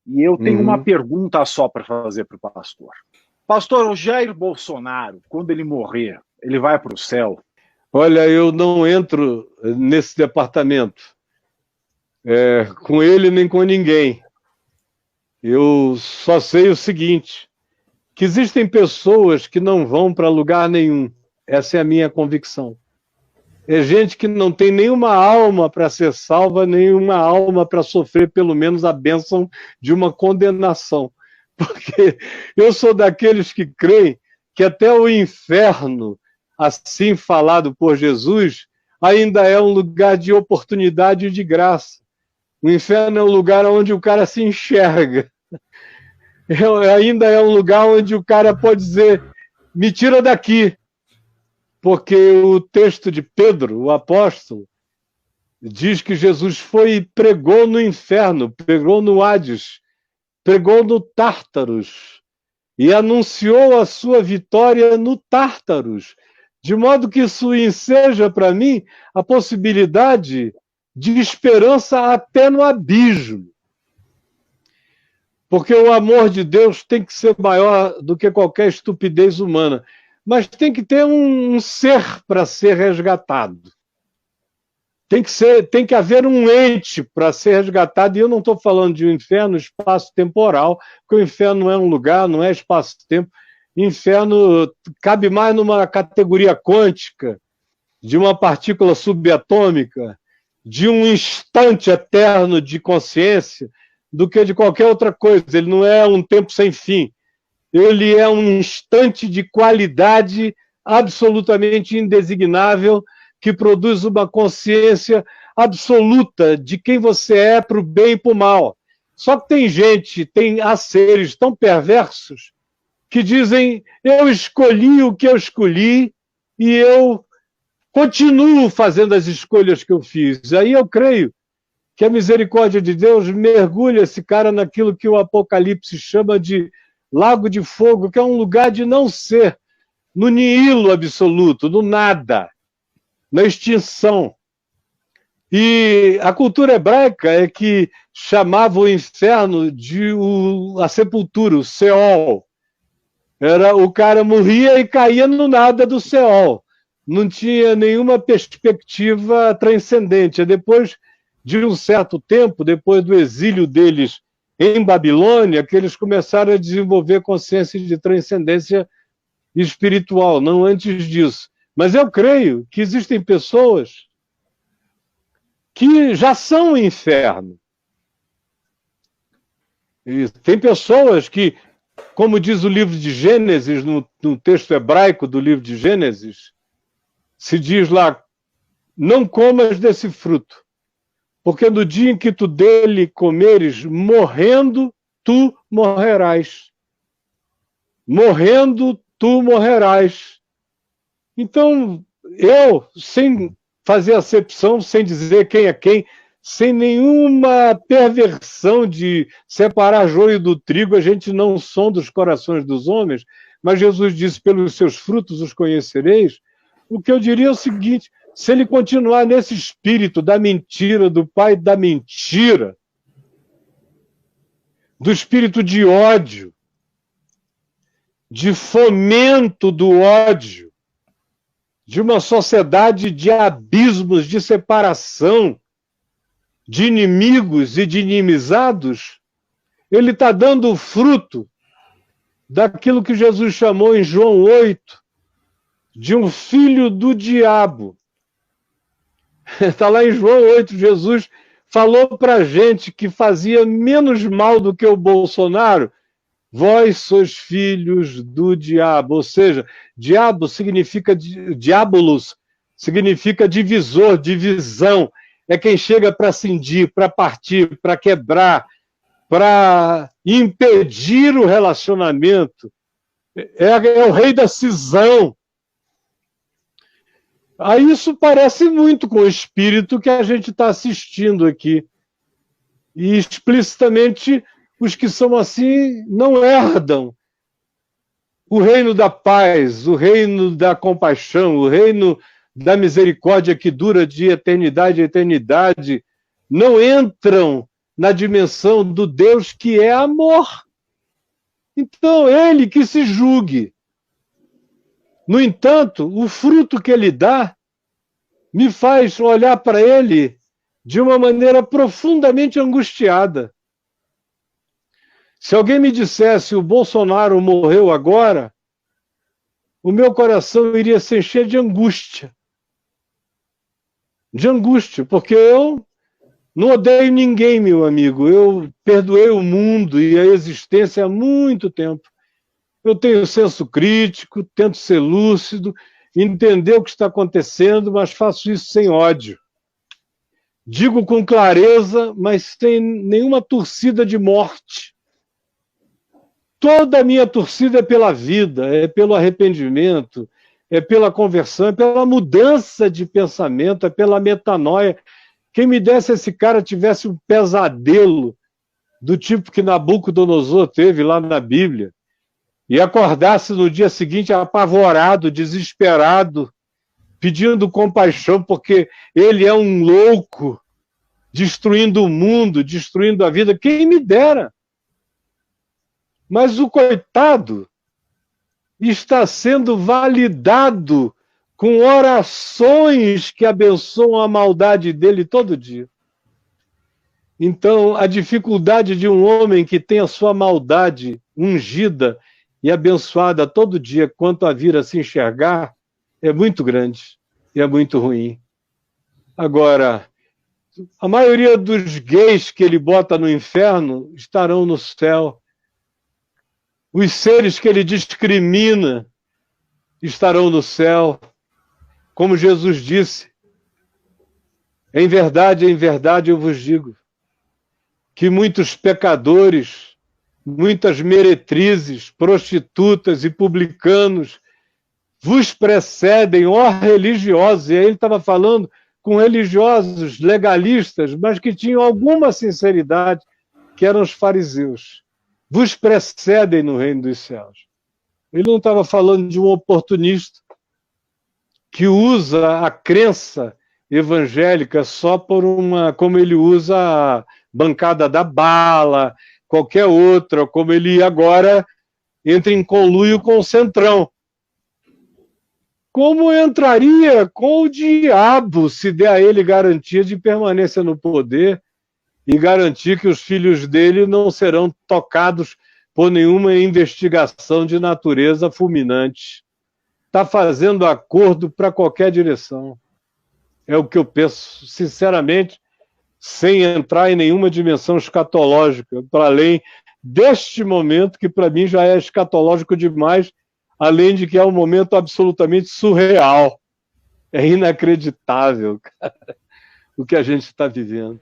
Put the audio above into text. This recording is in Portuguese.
E eu tenho uma pergunta só para fazer para o pastor. Pastor, o Jair Bolsonaro, quando ele morrer, ele vai para o céu? Olha, eu não entro nesse departamento com ele nem com ninguém. Eu só sei o seguinte, que existem pessoas que não vão para lugar nenhum. Essa é a minha convicção. É gente que não tem nenhuma alma para ser salva, nenhuma alma para sofrer pelo menos a bênção de uma condenação. Porque eu sou daqueles que creem que até o inferno, assim falado por Jesus, ainda é um lugar de oportunidade e de graça. O inferno é um lugar onde o cara se enxerga. Ainda é um lugar onde o cara pode dizer, me tira daqui. Porque o texto de Pedro, o apóstolo, diz que Jesus foi e pregou no inferno, pregou no Hades, pregou no Tártaros e anunciou a sua vitória no Tártaros, de modo que isso enseja para mim a possibilidade de esperança até no abismo. Porque o amor de Deus tem que ser maior do que qualquer estupidez humana. Mas tem que ter um ser para ser resgatado. Tem que haver um ente para ser resgatado. E eu não estou falando de um inferno espaço-temporal, porque o inferno não é um lugar, não é espaço-tempo. Inferno cabe mais numa categoria quântica, de uma partícula subatômica, de um instante eterno de consciência, do que de qualquer outra coisa. Ele não é um tempo sem fim. Ele é um instante de qualidade absolutamente indesignável, que produz uma consciência absoluta de quem você é para o bem e para o mal. Só que há seres tão perversos que dizem, eu escolhi o que eu escolhi e eu continuo fazendo as escolhas que eu fiz. Aí eu creio que a misericórdia de Deus mergulha esse cara naquilo que o Apocalipse chama de lago de fogo, que é um lugar de não ser, no nihilo absoluto, no nada, na extinção. E a cultura hebraica é que chamava o inferno de a sepultura, o Seol. O cara morria e caía no nada do Seol. Não tinha nenhuma perspectiva transcendente. Depois de um certo tempo, depois do exílio deles em Babilônia, que eles começaram a desenvolver consciência de transcendência espiritual, não antes disso. Mas eu creio que existem pessoas que já são o inferno. E tem pessoas que, como diz o livro de Gênesis, no texto hebraico do livro de Gênesis, se diz lá, não comas desse fruto, porque no dia em que tu dele comeres, morrendo, tu morrerás. Morrendo, tu morrerás. Então, eu, sem fazer acepção, sem dizer quem é quem, sem nenhuma perversão de separar joio do trigo, a gente não sonda os corações dos homens, mas Jesus disse, pelos seus frutos os conhecereis. O que eu diria é o seguinte, se ele continuar nesse espírito da mentira, do pai da mentira, do espírito de ódio, de fomento do ódio, de uma sociedade de abismos, de separação, de inimigos e de inimizados, ele está dando o fruto daquilo que Jesus chamou em João 8, de um filho do diabo. Está lá em João 8, Jesus falou para a gente que fazia menos mal do que o Bolsonaro, vós sois filhos do diabo, ou seja, diabo significa, diabolos significa divisor, divisão, é quem chega para cindir, para partir, para quebrar, para impedir o relacionamento, é o rei da cisão. Aí isso parece muito com o espírito que a gente está assistindo aqui, e explicitamente os que são assim não herdam o reino da paz, o reino da compaixão, o reino da misericórdia que dura de eternidade a eternidade, não entram na dimensão do Deus que é amor. Então, ele que se julgue. No entanto, o fruto que ele dá me faz olhar para ele de uma maneira profundamente angustiada. Se alguém me dissesse o Bolsonaro morreu agora, o meu coração iria se encher de angústia. De angústia, porque eu não odeio ninguém, meu amigo. Eu perdoei o mundo e a existência há muito tempo. Eu tenho senso crítico, tento ser lúcido, entender o que está acontecendo, mas faço isso sem ódio. Digo com clareza, mas sem nenhuma torcida de morte. Toda a minha torcida é pela vida, é pelo arrependimento, é pela conversão, é pela mudança de pensamento, é pela metanoia. Quem me desse esse cara tivesse um pesadelo do tipo que Nabucodonosor teve lá na Bíblia e acordasse no dia seguinte apavorado, desesperado, pedindo compaixão porque ele é um louco, destruindo o mundo, destruindo a vida. Quem me dera! Mas o coitado está sendo validado com orações que abençoam a maldade dele todo dia. Então, a dificuldade de um homem que tem a sua maldade ungida e abençoada todo dia, quanto a vir a se enxergar, é muito grande e é muito ruim. Agora, a maioria dos gays que ele bota no inferno estarão no céu. Os seres que ele discrimina estarão no céu. Como Jesus disse, em verdade eu vos digo, que muitos pecadores, muitas meretrizes, prostitutas e publicanos vos precedem, ó religiosos. E aí ele estava falando com religiosos legalistas, mas que tinham alguma sinceridade, que eram os fariseus. Vos precedem no reino dos céus. Ele não estava falando de um oportunista que usa a crença evangélica só por como ele usa a bancada da bala, qualquer outra, como ele agora entra em conluio com o Centrão. Como entraria com o diabo se der a ele garantia de permanência no poder e garantir que os filhos dele não serão tocados por nenhuma investigação de natureza fulminante. Está fazendo acordo para qualquer direção. É o que eu penso, sinceramente, sem entrar em nenhuma dimensão escatológica, para além deste momento, que para mim já é escatológico demais, além de que é um momento absolutamente surreal. É inacreditável, cara, o que a gente está vivendo.